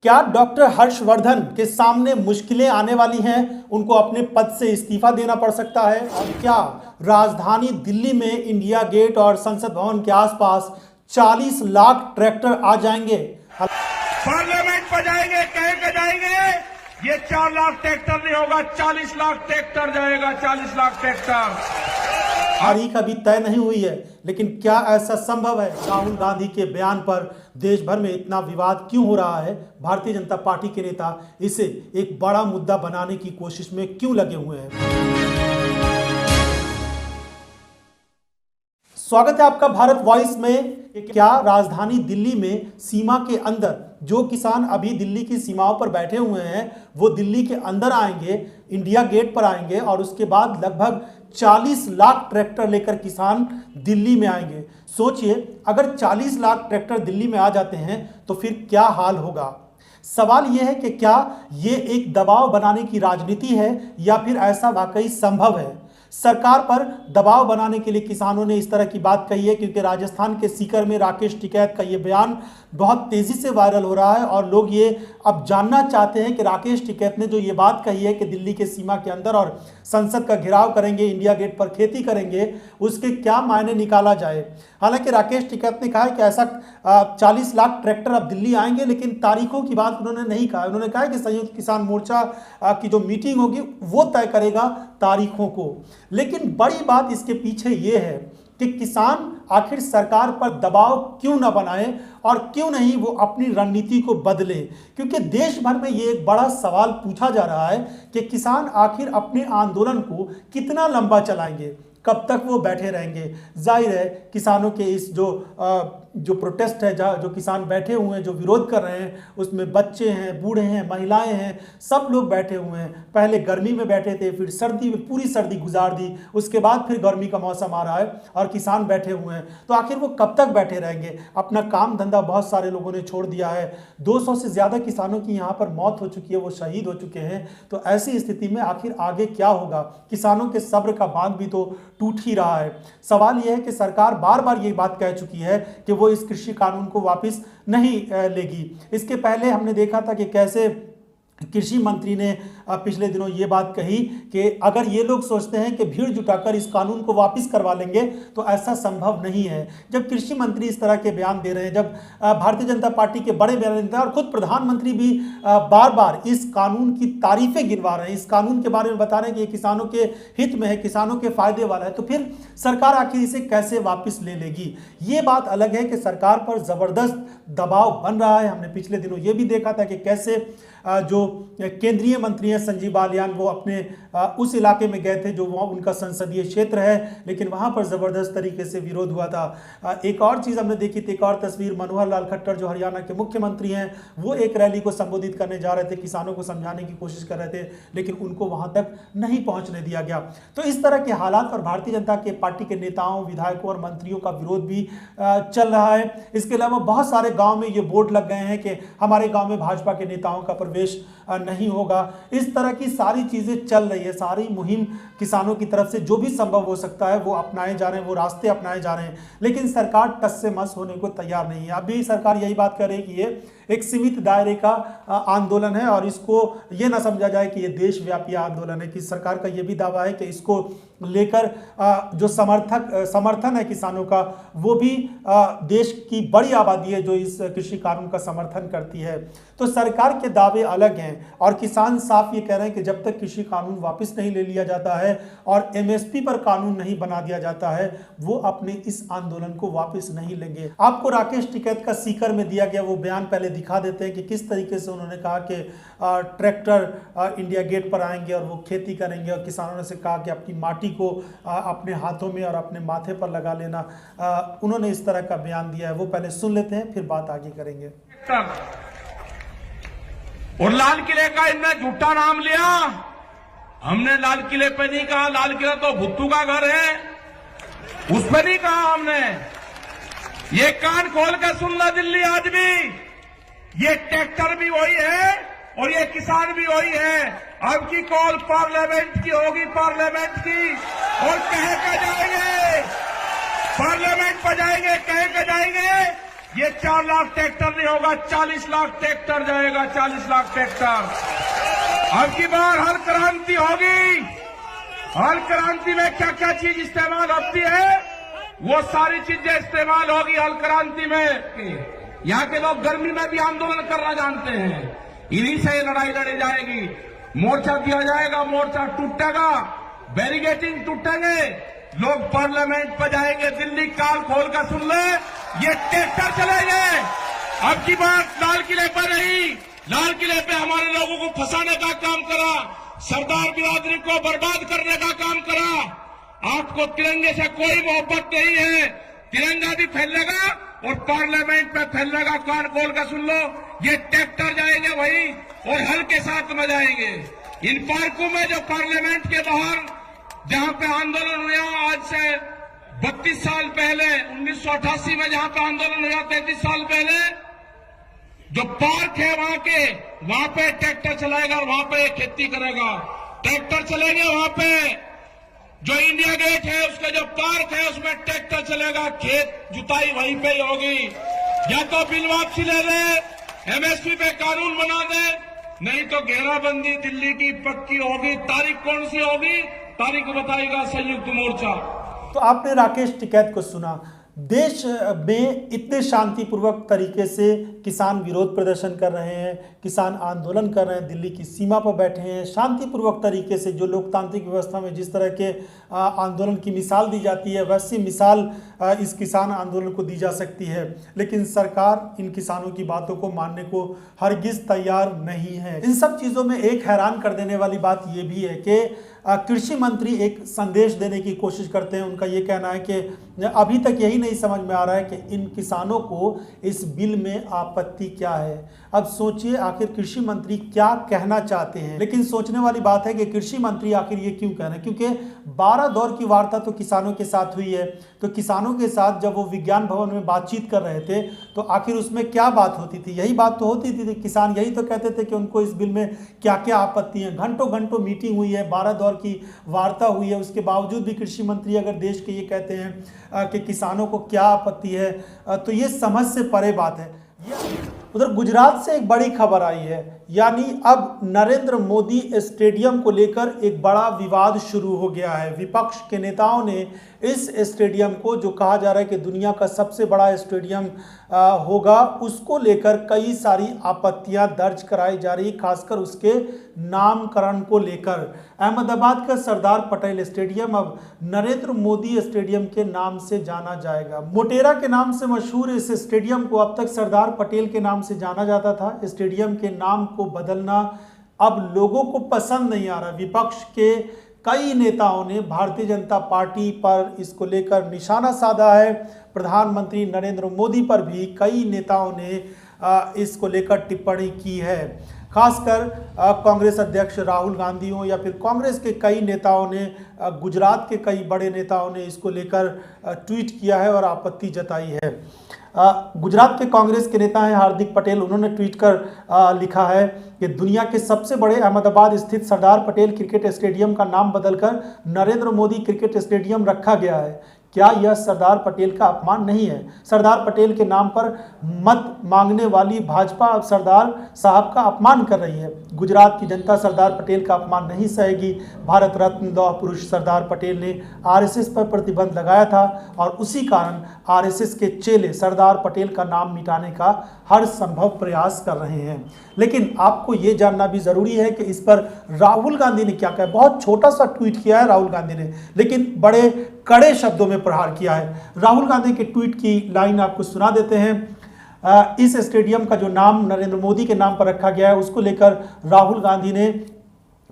क्या डॉक्टर हर्षवर्धन के सामने मुश्किलें आने वाली हैं? उनको अपने पद से इस्तीफा देना पड़ सकता है। और क्या राजधानी दिल्ली में इंडिया गेट और संसद भवन के आसपास 40 लाख ट्रैक्टर आ जाएंगे? पार्लियामेंट पर जाएंगे, कह जाएंगे ये 4 लाख ट्रैक्टर नहीं होगा, 40 लाख ट्रैक्टर जाएगा, 40 लाख ट्रैक्टर। तारीख अभी तय नहीं हुई है, लेकिन क्या ऐसा संभव है? राहुल गांधी के बयान पर देश भर में इतना विवाद क्यों हो रहा है? भारतीय जनता पार्टी के नेता इसे एक बड़ा मुद्दा बनाने की कोशिश में क्यों लगे हुए हैं? स्वागत है आपका भारत वॉइस में। क्या राजधानी दिल्ली में सीमा के अंदर जो किसान अभी दिल्ली की सीमाओं पर बैठे हुए हैं वो दिल्ली के अंदर आएंगे, इंडिया गेट पर आएंगे और उसके बाद लगभग 40 लाख ट्रैक्टर लेकर किसान दिल्ली में आएंगे। सोचिए, अगर 40 लाख ट्रैक्टर दिल्ली में आ जाते हैं तो फिर क्या हाल होगा? सवाल यह है कि क्या ये एक दबाव बनाने की राजनीति है या फिर ऐसा वाकई संभव है? सरकार पर दबाव बनाने के लिए किसानों ने इस तरह की बात कही है, क्योंकि राजस्थान के सीकर में राकेश टिकैत का ये बयान बहुत तेजी से वायरल हो रहा है और लोग ये अब जानना चाहते हैं कि राकेश टिकैत ने जो ये बात कही है कि दिल्ली के सीमा के अंदर और संसद का घेराव करेंगे, इंडिया गेट पर खेती करेंगे, उसके क्या मायने निकाला जाए। हालांकि राकेश टिकैत ने कहा है कि ऐसा 40 लाख ट्रैक्टर अब दिल्ली आएंगे, लेकिन तारीखों की बात उन्होंने नहीं कहा। उन्होंने कहा कि संयुक्त किसान मोर्चा की जो मीटिंग होगी वो तय करेगा तारीखों को। लेकिन बड़ी बात इसके पीछे ये है कि किसान आखिर सरकार पर दबाव क्यों न बनाए और क्यों नहीं वो अपनी रणनीति को बदले, क्योंकि देश भर में ये एक बड़ा सवाल पूछा जा रहा है कि किसान आखिर अपने आंदोलन को कितना लंबा चलाएंगे, कब तक वो बैठे रहेंगे। जाहिर है किसानों के इस जो प्रोटेस्ट है, जो किसान बैठे हुए हैं, जो विरोध कर रहे हैं, उसमें बच्चे हैं, बूढ़े हैं, महिलाएं हैं, सब लोग बैठे हुए हैं। पहले गर्मी में बैठे थे, फिर सर्दी में पूरी सर्दी गुजार दी, उसके बाद फिर गर्मी का मौसम आ रहा है और किसान बैठे हुए हैं। तो आखिर वो कब तक बैठे रहेंगे? अपना काम धंधा बहुत सारे लोगों ने छोड़ दिया है। 200 से ज़्यादा किसानों की यहाँ पर मौत हो चुकी है, वो शहीद हो चुके हैं। तो ऐसी स्थिति में आखिर आगे क्या होगा? किसानों के सब्र का बांध भी तो टूट ही रहा है। सवाल यह है कि सरकार बार बार ये बात कह चुकी है कि वो इस कृषि कानून को वापस नहीं लेगी। इसके पहले हमने देखा था कि कैसे कृषि मंत्री ने पिछले दिनों ये बात कही कि अगर ये लोग सोचते हैं कि भीड़ जुटाकर इस कानून को वापस करवा लेंगे तो ऐसा संभव नहीं है। जब कृषि मंत्री इस तरह के बयान दे रहे हैं, जब भारतीय जनता पार्टी के बड़े बयान देते हैं और खुद प्रधानमंत्री भी बार बार इस कानून की तारीफें गिनवा रहे हैं, इस कानून के बारे में बता रहे हैं कि ये किसानों के हित में है, किसानों के फायदे वाला है, तो फिर सरकार आखिर इसे कैसे वापस ले लेगी? ये बात अलग है कि सरकार पर जबरदस्त दबाव बन रहा है। हमने पिछले दिनों ये भी देखा था कि कैसे जो केंद्रीय मंत्री हैं संजीव बालियान, वो अपने उस इलाके में गए थे जो वहाँ उनका संसदीय क्षेत्र है, लेकिन वहाँ पर ज़बरदस्त तरीके से विरोध हुआ था। एक और चीज़ हमने देखी थी, एक और तस्वीर, मनोहर लाल खट्टर जो हरियाणा के मुख्यमंत्री हैं, वो एक रैली को संबोधित करने जा रहे थे, किसानों को समझाने की कोशिश कर रहे थे, लेकिन उनको वहाँ तक नहीं पहुँचने दिया गया। तो इस तरह के हालात और भारतीय जनता के पार्टी के नेताओं, विधायकों और मंत्रियों का विरोध भी चल रहा है। इसके अलावा बहुत सारे गाँव में ये बोर्ड लग गए हैं कि हमारे गाँव में भाजपा के नेताओं का प्रवेश नहीं होगा। इस तरह की सारी चीजें चल रही है। सारी मुहिम किसानों की तरफ से जो भी संभव हो सकता है वो अपनाए जा रहे हैं, वो रास्ते अपनाए जा रहे हैं, लेकिन सरकार टस से मस होने को तैयार नहीं है। अभी सरकार यही बात कर रही है कि ये एक सीमित दायरे का आंदोलन है और इसको ये ना समझा जाए कि ये देशव्यापी आंदोलन है। कि सरकार का ये भी दावा है कि इसको लेकर जो समर्थन है किसानों का, वो भी देश की बड़ी आबादी है जो इस कृषि कानून का समर्थन करती है। तो सरकार के दावे अलग हैं और किसान साफ ये कह रहे हैं कि जब तक कृषि कानून वापस नहीं ले लिया जाता है और एमएसपी पर कानून नहीं बना दिया जाता है, वो अपने इस आंदोलन को वापस नहीं लेंगे। आपको राकेश टिकैत का सीकर में दिया गया वो बयान पहले दिखा देते हैं कि किस तरीके से उन्होंने कहा कि ट्रैक्टर इंडिया गेट पर आएंगे और वो खेती करेंगे, और किसानों ने से कहा कि अपनी माटी को अपने हाथों में और अपने माथे पर लगा लेना। उन्होंने इस तरह का बयान दिया है, वो पहले सुन लेते हैं, फिर बात आगे करेंगे। और लाल किले का इनने झूठा नाम लिया। हमने लाल किले पे नहीं कहा, लाल किला तो भुट्टू का घर है, उस पर नहीं कहा हमने। ये कान खोल कर सुनना दिल्ली आज भी, ये ट्रैक्टर भी वही है और ये किसान भी वही है। अब की कॉल पार्लियामेंट की होगी, पार्लियामेंट की, और कह के जाएंगे, पार्लियामेंट पर जाएंगे, कह के जाएंगे ये 4 लाख ट्रैक्टर नहीं होगा, 40 लाख ट्रैक्टर जाएगा, 40 लाख ट्रैक्टर। अब की बार हर क्रांति होगी। हर क्रांति में क्या क्या चीज इस्तेमाल होती है, वो सारी चीजें इस्तेमाल होगी हल क्रांति में। यहाँ के लोग गर्मी में भी आंदोलन करना जानते हैं, इन्हीं से लड़ाई लड़ी जाएगी। मोर्चा दिया जाएगा, मोर्चा टूटेगा, बैरिकेडिंग टूटेंगे, लोग पार्लियामेंट पर जाएंगे। दिल्ली काल खोल कर सुन ले, ये ट्रैक्टर चलेंगे। अब की बात लाल किले पर नहीं, लाल किले पे हमारे लोगों को फंसाने का काम करा, सरदार बिरादरी को बर्बाद करने का काम करा। आपको तिरंगे से कोई मोहब्बत नहीं है, तिरंगा भी फैलेगा और पार्लियामेंट में फैलेगा। कान खोल कर सुन लो, ये ट्रैक्टर जाएंगे वही और हल के साथ में जाएंगे। इन पार्कों में जो पार्लियामेंट के बाहर जहां पे आंदोलन हुआ आज से 32 साल पहले, 1988 में जहां पे आंदोलन हुआ 33 साल पहले, जो पार्क है वहां पे ट्रैक्टर चलाएगा और वहां पे खेती करेगा। ट्रैक्टर चलेंगे वहां पे, जो इंडिया गेट है उसका जो पार्क है उसमें ट्रैक्टर चलेगा, खेत जुताई वहीं पे ही होगी। या तो बिल वापसी ले ले, एमएसपी पे कानून बना दे, नहीं तो घेराबंदी दिल्ली की पक्की होगी। तारीख कौन सी होगी, तारीख बताएगा संयुक्त मोर्चा। तो आपने राकेश टिकैत को सुना। देश में इतने शांतिपूर्वक तरीके से किसान विरोध प्रदर्शन कर रहे हैं, किसान आंदोलन कर रहे हैं, दिल्ली की सीमा पर बैठे हैं शांतिपूर्वक तरीके से। जो लोकतांत्रिक व्यवस्था में जिस तरह के आंदोलन की मिसाल दी जाती है, वैसी मिसाल इस किसान आंदोलन को दी जा सकती है। लेकिन सरकार इन किसानों की बातों को मानने को हरगिज तैयार नहीं है। इन सब चीज़ों में एक हैरान कर देने वाली बात यह भी है कि कृषि मंत्री एक संदेश देने की कोशिश करते हैं। उनका ये कहना है कि अभी तक यही नहीं समझ में आ रहा है कि इन किसानों को इस बिल में आपत्ति क्या है। अब सोचिए आखिर कृषि मंत्री क्या कहना चाहते हैं। लेकिन सोचने वाली बात है कि कृषि मंत्री आखिर ये क्यों कह रहे हैं, क्योंकि 12 दौर की वार्ता तो किसानों के साथ हुई है। तो किसानों के साथ जब वो विज्ञान भवन में बातचीत कर रहे थे तो आखिर उसमें क्या बात होती थी, यही बात तो होती थी। किसान यही तो कहते थे कि उनको इस बिल में क्या क्या आपत्ति है। घंटों घंटों मीटिंग हुई है, 12 दौर की वार्ता हुई है, उसके बावजूद भी कृषि मंत्री अगर देश के ये कहते हैं कि किसानों को क्या आपत्ति है, तो ये समझ से परे बात है। उधर गुजरात से एक बड़ी खबर आई है, यानी अब नरेंद्र मोदी स्टेडियम को लेकर एक बड़ा विवाद शुरू हो गया है। विपक्ष के नेताओं ने इस स्टेडियम को, जो कहा जा रहा है कि दुनिया का सबसे बड़ा स्टेडियम होगा, उसको लेकर कई सारी आपत्तियां दर्ज कराई जा रही, खासकर उसके नामकरण को लेकर। अहमदाबाद का सरदार पटेल स्टेडियम अब नरेंद्र मोदी स्टेडियम के नाम से जाना जाएगा। मोटेरा के नाम से मशहूर इस स्टेडियम को अब तक सरदार पटेल के नाम से जाना जाता था। स्टेडियम के नाम को बदलना अब लोगों को पसंद नहीं आ रहा। विपक्ष के कई नेताओं ने भारतीय जनता पार्टी पर इसको लेकर निशाना साधा है। प्रधानमंत्री नरेंद्र मोदी पर भी कई नेताओं ने इसको लेकर टिप्पणी की है। खासकर कांग्रेस अध्यक्ष राहुल गांधी हो या फिर कांग्रेस के कई नेताओं ने, गुजरात के कई बड़े नेताओं ने इसको लेकर ट्वीट किया है और आपत्ति जताई है। गुजरात के कांग्रेस के नेता हैं हार्दिक पटेल, उन्होंने ट्वीट कर लिखा है कि दुनिया के सबसे बड़े अहमदाबाद स्थित सरदार पटेल क्रिकेट स्टेडियम का नाम बदलकर नरेंद्र मोदी क्रिकेट स्टेडियम रखा गया है। क्या यह सरदार पटेल का अपमान नहीं है? सरदार पटेल के नाम पर मत मांगने वाली भाजपा अब सरदार साहब का अपमान कर रही है। गुजरात की जनता सरदार पटेल का अपमान नहीं सहेगी। भारत रत्न लौह पुरुष सरदार पटेल ने आरएसएस पर प्रतिबंध लगाया था और उसी कारण आरएसएस के चेले सरदार पटेल का नाम मिटाने का हर संभव प्रयास कर रहे हैं। लेकिन आपको ये जानना भी जरूरी है कि इस पर राहुल गांधी ने क्या कहा। बहुत छोटा सा ट्वीट किया है राहुल गांधी ने, लेकिन बड़े कड़े शब्दों में प्रहार किया है। राहुल गांधी के ट्वीट की लाइन आपको सुना देते हैं। इस स्टेडियम का जो नाम नरेंद्र मोदी के नाम पर रखा गया है, उसको लेकर राहुल गांधी ने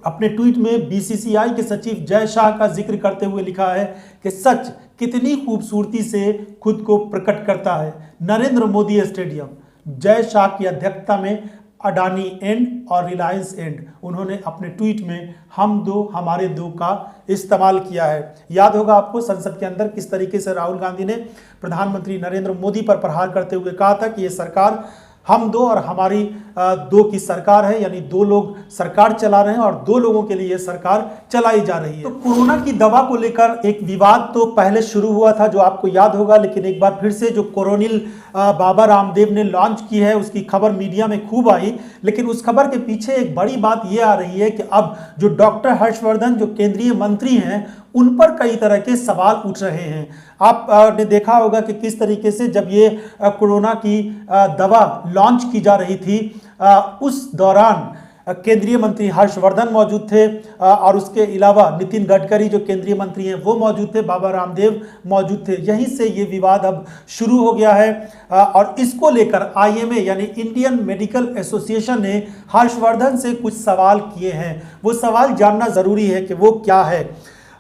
अपने ट्वीट में बीसीसीआई के सचिव जय शाह का जिक्र करते हुए लिखा है कि सच कितनी खूबसूरती से खुद को प्रकट करता है नरेंद्र मोदी स्टेडियम। जय शाह की अध्यक्षता में अडानी एंड और रिलायंस एंड, उन्होंने अपने ट्वीट में हम दो हमारे दो का इस्तेमाल किया है। याद होगा आपको संसद के अंदर किस तरीके से राहुल गांधी ने प्रधानमंत्री नरेंद्र मोदी पर प्रहार करते हुए कहा था कि ये सरकार हम दो और हमारी दो की सरकार है, यानी दो लोग सरकार चला रहे हैं और दो लोगों के लिए ये सरकार चलाई जा रही है। तो कोरोना की दवा को लेकर एक विवाद तो पहले शुरू हुआ था, जो आपको याद होगा, लेकिन एक बार फिर से जो कोरोनिल बाबा रामदेव ने लॉन्च की है उसकी खबर मीडिया में खूब आई। लेकिन उस खबर के पीछे एक बड़ी बात यह आ रही है कि अब जो डॉक्टर हर्षवर्धन जो केंद्रीय मंत्री हैं उन पर कई तरह के सवाल उठ रहे हैं। आपने देखा होगा कि किस तरीके से जब ये कोरोना की दवा लॉन्च की जा रही थी उस दौरान केंद्रीय मंत्री हर्षवर्धन मौजूद थे और उसके अलावा नितिन गडकरी जो केंद्रीय मंत्री हैं वो मौजूद थे, बाबा रामदेव मौजूद थे। यहीं से ये विवाद अब शुरू हो गया है और इसको लेकर आईएमए यानी इंडियन मेडिकल एसोसिएशन ने हर्षवर्धन से कुछ सवाल किए हैं। वो सवाल जानना जरूरी है कि वो क्या है।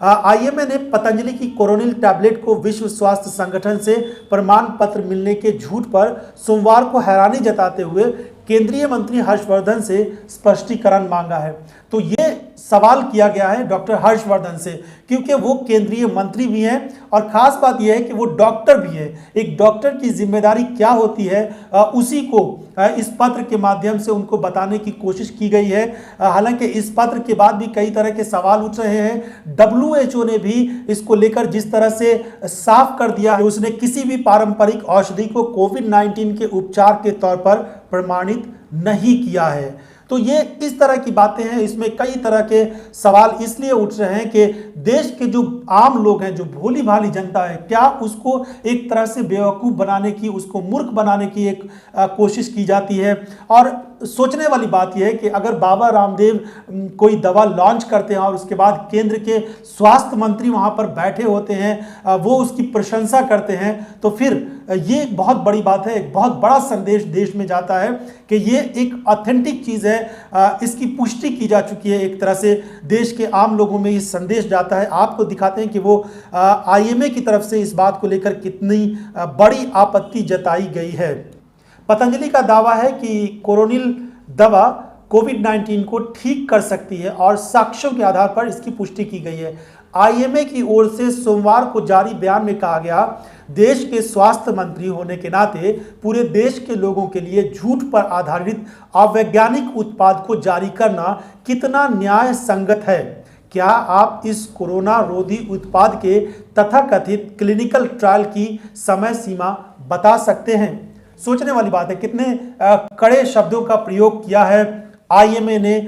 आईएमए ने पतंजलि की कोरोनिल टैबलेट को विश्व स्वास्थ्य संगठन से प्रमाण पत्र मिलने के झूठ पर सोमवार को हैरानी जताते हुए केंद्रीय मंत्री हर्षवर्धन से स्पष्टीकरण मांगा है। तो ये सवाल किया गया है डॉक्टर हर्षवर्धन से, क्योंकि वो केंद्रीय मंत्री भी हैं और खास बात यह है कि वो डॉक्टर भी है। एक डॉक्टर की जिम्मेदारी क्या होती है उसी को इस पत्र के माध्यम से उनको बताने की कोशिश की गई है। हालांकि इस पत्र के बाद भी कई तरह के सवाल उठ रहे हैं। WHO ने भी इसको लेकर जिस तरह से साफ कर दिया है, उसने किसी भी पारंपरिक औषधि को कोविड-19 के उपचार के तौर पर प्रमाणित नहीं किया है। तो ये इस तरह की बातें हैं, इसमें कई तरह के सवाल इसलिए उठ रहे हैं कि देश के जो आम लोग हैं, जो भोली भाली जनता है, क्या उसको एक तरह से बेवकूफ़ बनाने की, उसको मूर्ख बनाने की एक कोशिश की जाती है। और सोचने वाली बात यह है कि अगर बाबा रामदेव कोई दवा लॉन्च करते हैं और उसके बाद केंद्र के स्वास्थ्य मंत्री वहां पर बैठे होते हैं, वो उसकी प्रशंसा करते हैं, तो फिर ये एक बहुत बड़ी बात है, एक बहुत बड़ा संदेश देश में जाता है कि ये एक ऑथेंटिक चीज़ है। इसकी पुष्टि की जा चुकी है, एक तरह से देश के आम लोगों में ये संदेश जाता है। आपको दिखाते हैं कि वो आईएमए की तरफ से इस बात को लेकर कितनी बड़ी आपत्ति जताई गई है। पतंजलि का दावा है कि कोरोनिल दवा कोविड-19 को ठीक कर सकती है और साक्ष्यों के आधार पर इसकी पुष्टि की गई है। आईएमए की ओर से सोमवार को जारी बयान में कहा गया, देश के स्वास्थ्य मंत्री होने के नाते पूरे देश के लोगों के लिए झूठ पर आधारित अवैज्ञानिक उत्पाद को जारी करना कितना न्याय संगत है। क्या आप इस कोरोना रोधी उत्पाद के तथाकथित क्लिनिकल ट्रायल की समय सीमा बता सकते हैं? सोचने वाली बात है, कितने कड़े शब्दों का प्रयोग किया है आईएमए ने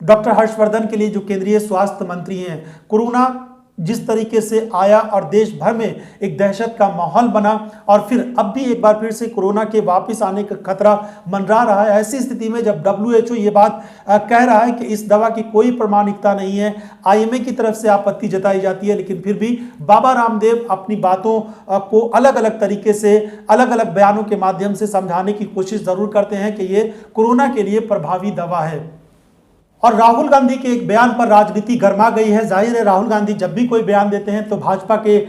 डॉक्टर हर्षवर्धन के लिए, जो केंद्रीय स्वास्थ्य मंत्री हैं। कोरोना जिस तरीके से आया और देश भर में एक दहशत का माहौल बना और फिर अब भी एक बार फिर से कोरोना के वापस आने का खतरा मंडरा रहा है। ऐसी स्थिति में जब WHO ये बात कह रहा है कि इस दवा की कोई प्रमाणिकता नहीं है, आईएमए की तरफ से आपत्ति जताई जाती है, लेकिन फिर भी बाबा रामदेव अपनी बातों को अलग अलग तरीके से, अलग अलग बयानों के माध्यम से समझाने की कोशिश जरूर करते हैं कि ये कोरोना के लिए प्रभावी दवा है। और राहुल गांधी के एक बयान पर राजनीति गर्मा गई है। जाहिर है, राहुल गांधी जब भी कोई बयान देते हैं तो भाजपा के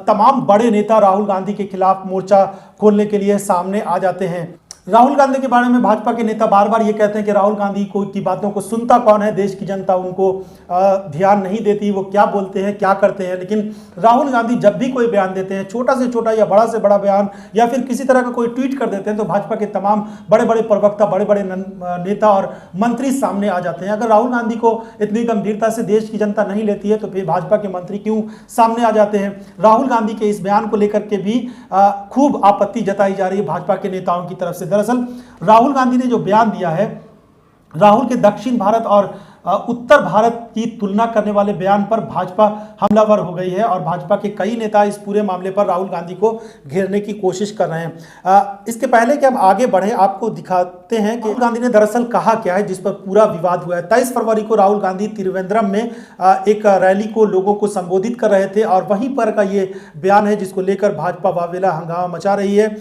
तमाम बड़े नेता राहुल गांधी के खिलाफ मोर्चा खोलने के लिए सामने आ जाते हैं। राहुल गांधी के बारे में भाजपा के नेता बार बार ये कहते हैं कि राहुल गांधी की बातों को सुनता कौन है, देश की जनता उनको ध्यान नहीं देती, वो क्या बोलते हैं, क्या करते हैं। लेकिन राहुल गांधी जब भी कोई बयान देते हैं, छोटा से छोटा या बड़ा से बड़ा बयान, या फिर किसी तरह का कोई ट्वीट कर देते हैं, तो भाजपा के तमाम बड़े बड़े प्रवक्ता, बड़े बड़े नेता और मंत्री सामने आ जाते हैं। अगर राहुल गांधी को इतनी गंभीरता से देश की जनता नहीं लेती है तो फिर भाजपा के मंत्री क्यों सामने आ जाते हैं? राहुल गांधी के इस बयान को लेकर के भी खूब आपत्ति जताई जा रही है भाजपा के नेताओं की तरफ से। दरअसल राहुल गांधी ने जो बयान दिया है, राहुल के दक्षिण भारत और उत्तर भारत की तुलना करने वाले बयान पर भाजपा हमलावर हो गई है और भाजपा के कई नेता इस पूरे मामले पर राहुल गांधी को घेरने की कोशिश कर रहे हैं। इसके पहले कि हम आगे बढ़े, आपको दिखाते हैं कि राहुल गांधी ने दरअसल कहा क्या है, जिस पर पूरा विवाद हुआ है। 23 फरवरी को राहुल गांधी त्रिवेंद्रम में एक रैली को, लोगों को संबोधित कर रहे थे और वहीं पर का ये बयान है जिसको लेकर भाजपा वावेला हंगामा मचा रही है।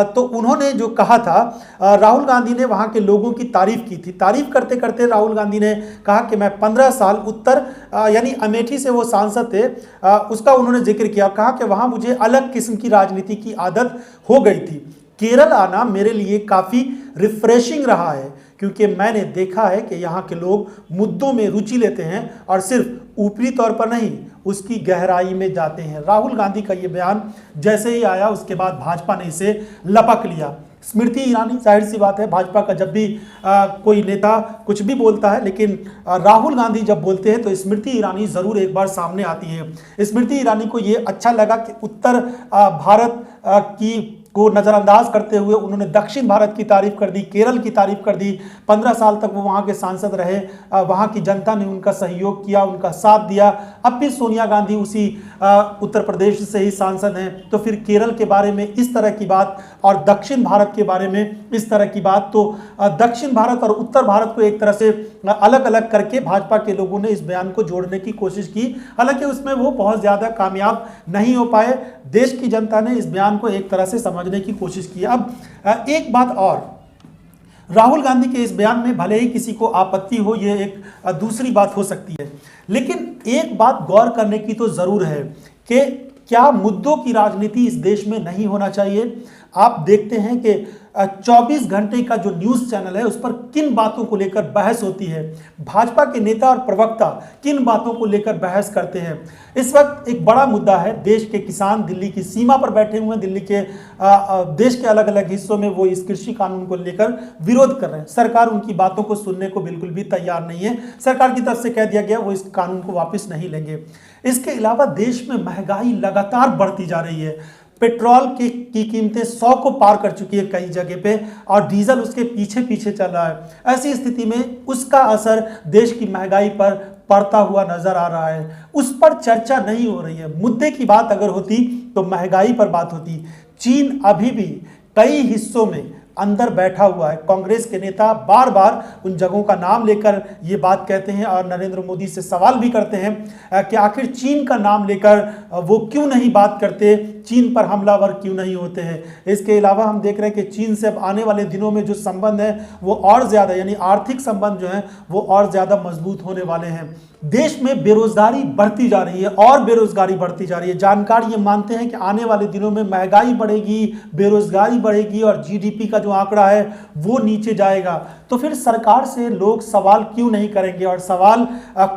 तो उन्होंने जो कहा था, राहुल गांधी ने वहां के लोगों की तारीफ की थी। तारीफ करते करते राहुल गांधी ने कहा कि मैं 15 साल उत्तर यानी अमेठी से वो सांसद थे, उसका उन्होंने जिक्र किया। कहा कि वहां मुझे अलग किस्म की राजनीति की आदत हो गई थी। केरल आना मेरे लिए काफ़ी रिफ्रेशिंग रहा है, क्योंकि मैंने देखा है कि यहाँ के लोग मुद्दों में रुचि लेते हैं और सिर्फ ऊपरी तौर पर नहीं, उसकी गहराई में जाते हैं। राहुल गांधी का ये बयान जैसे ही आया, उसके बाद भाजपा ने इसे लपक लिया। स्मृति ईरानी, जाहिर सी बात है भाजपा का जब भी कोई नेता कुछ भी बोलता है, लेकिन राहुल गांधी जब बोलते हैं तो स्मृति ईरानी ज़रूर एक बार सामने आती है। स्मृति ईरानी को ये अच्छा लगा कि उत्तर भारत की को नज़रअंदाज करते हुए उन्होंने दक्षिण भारत की तारीफ कर दी, केरल की तारीफ कर दी। 15 साल तक वो वहाँ के सांसद रहे, वहाँ की जनता ने उनका सहयोग किया, उनका साथ दिया। अब भी सोनिया गांधी उसी उत्तर प्रदेश से ही सांसद हैं, तो फिर केरल के बारे में इस तरह की बात और दक्षिण भारत के बारे में इस तरह की बात, तो दक्षिण भारत और उत्तर भारत को एक तरह से अलग अलग करके भाजपा के लोगों ने इस बयान को जोड़ने की कोशिश की। हालांकि उसमें वो बहुत ज़्यादा कामयाब नहीं हो पाए। देश की जनता ने इस बयान को एक तरह से समझने की कोशिश की। अब एक बात और, राहुल गांधी के इस बयान में भले ही किसी को आपत्ति हो, ये एक दूसरी बात हो सकती है, लेकिन एक बात गौर करने की तो जरूर है कि क्या मुद्दों की राजनीति इस देश में नहीं होना चाहिए। आप देखते हैं कि 24 घंटे का जो न्यूज़ चैनल है उस पर किन बातों को लेकर बहस होती है, भाजपा के नेता और प्रवक्ता किन बातों को लेकर बहस करते हैं। इस वक्त एक बड़ा मुद्दा है, देश के किसान दिल्ली की सीमा पर बैठे हुए हैं, दिल्ली के देश के अलग अलग हिस्सों में वो इस कृषि कानून को लेकर विरोध कर रहे हैं। सरकार उनकी बातों को सुनने को बिल्कुल भी तैयार नहीं है। सरकार की तरफ से कह दिया गया वो इस कानून को वापस नहीं लेंगे। इसके अलावा देश में महंगाई लगातार बढ़ती जा रही है। पेट्रोल की कीमतें 100 को पार कर चुकी है कई जगह पे, और डीजल उसके पीछे पीछे चल रहा है। ऐसी स्थिति में उसका असर देश की महंगाई पर पड़ता हुआ नजर आ रहा है। उस पर चर्चा नहीं हो रही है। मुद्दे की बात अगर होती तो महंगाई पर बात होती। चीन अभी भी कई हिस्सों में अंदर बैठा हुआ है। कांग्रेस के नेता बार बार उन जगहों का नाम लेकर ये बात कहते हैं और नरेंद्र मोदी से सवाल भी करते हैं कि आखिर चीन का नाम लेकर वो क्यों नहीं बात करते, चीन पर हमलावर क्यों नहीं होते हैं। इसके अलावा हम देख रहे हैं कि चीन से अब आने वाले दिनों में जो संबंध है वो और ज़्यादा, यानी आर्थिक संबंध जो है वो और ज़्यादा मजबूत होने वाले हैं। देश में बेरोजगारी बढ़ती जा रही है और बेरोजगारी बढ़ती जा रही है। जानकार ये मानते हैं कि आने वाले दिनों में महंगाई बढ़ेगी, बेरोजगारी बढ़ेगी और जीडीपी का जो आंकड़ा है वो नीचे जाएगा। तो फिर सरकार से लोग सवाल क्यों नहीं करेंगे, और सवाल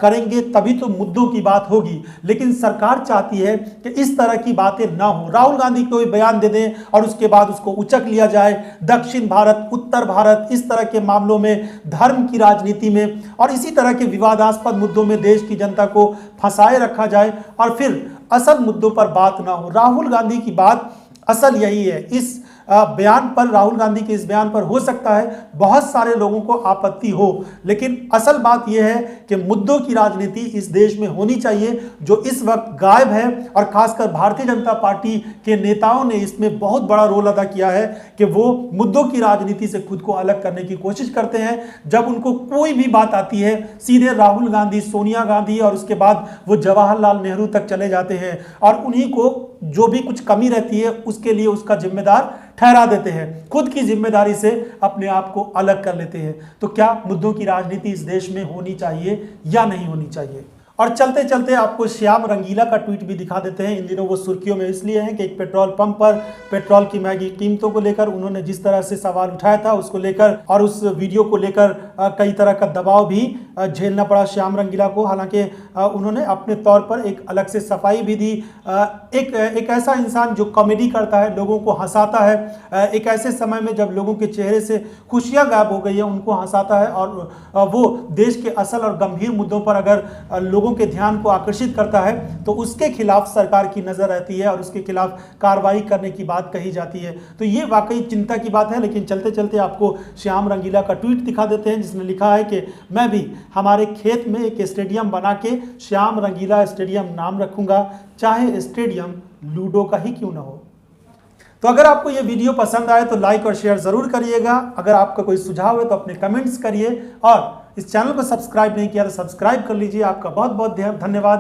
करेंगे तभी तो मुद्दों की बात होगी। लेकिन सरकार चाहती है कि इस तरह की बातें ना हो। राहुल गांधी कोई बयान दे दें और उसके बाद उसको उचक लिया जाए। दक्षिण भारत, उत्तर भारत, इस तरह के मामलों में, धर्म की राजनीति में और इसी तरह के विवादास्पद मुद्दों में देश की जनता को फंसाए रखा जाए और फिर असल मुद्दों पर बात ना हो। राहुल गांधी की बात असल यही है। इस बयान पर, राहुल गांधी के इस बयान पर हो सकता है बहुत सारे लोगों को आपत्ति हो, लेकिन असल बात यह है कि मुद्दों की राजनीति इस देश में होनी चाहिए, जो इस वक्त गायब है। और खासकर भारतीय जनता पार्टी के नेताओं ने इसमें बहुत बड़ा रोल अदा किया है कि वो मुद्दों की राजनीति से खुद को अलग करने की कोशिश करते हैं। जब उनको कोई भी बात आती है सीधे राहुल गांधी, सोनिया गांधी और उसके बाद वो जवाहरलाल नेहरू तक चले जाते हैं और उन्हीं को जो भी कुछ कमी रहती है उसके लिए उसका जिम्मेदार ठहरा देते हैं, खुद की जिम्मेदारी से अपने आप को अलग कर लेते हैं। तो क्या मुद्दों की राजनीति इस देश में होनी चाहिए या नहीं होनी चाहिए? और चलते चलते आपको श्याम रंगीला का ट्वीट भी दिखा देते हैं। इन दिनों वो सुर्खियों में इसलिए है कि एक पेट्रोल पंप पर पेट्रोल की महंगी कीमतों को लेकर उन्होंने जिस तरह से सवाल उठाया था उसको लेकर और उस वीडियो को लेकर कई तरह का दबाव भी झेलना पड़ा श्याम रंगीला को। हालांकि उन्होंने अपने तौर पर एक अलग से सफाई भी दी। एक ऐसा इंसान जो कॉमेडी करता है, लोगों को हंसाता है, एक ऐसे समय में जब लोगों के चेहरे से खुशियाँ गायब हो गई है उनको हंसाता है, और वो देश के असल और गंभीर मुद्दों पर अगर लोगों के ध्यान को आकर्षित करता है तो उसके खिलाफ सरकार की नजर रहती है और उसके खिलाफ कार्रवाई करने की बात कही जाती है। तो ये वाकई चिंता की बात है। लेकिन चलते चलते आपको श्याम रंगीला का ट्वीट दिखा देते हैं जिसने लिखा है कि मैं भी हमारे खेत में एक स्टेडियम बना के श्याम रंगीला स्टेडियम नाम रखूंगा, चाहे स्टेडियम लूडो का ही क्यों ना हो। तो अगर आपको ये वीडियो पसंद आए तो लाइक और शेयर जरूर करिएगा। अगर आपका कोई सुझाव है तो अपने कमेंट्स करिए, और इस चैनल को सब्सक्राइब नहीं किया तो सब्सक्राइब कर लीजिए। आपका बहुत बहुत धन्यवाद।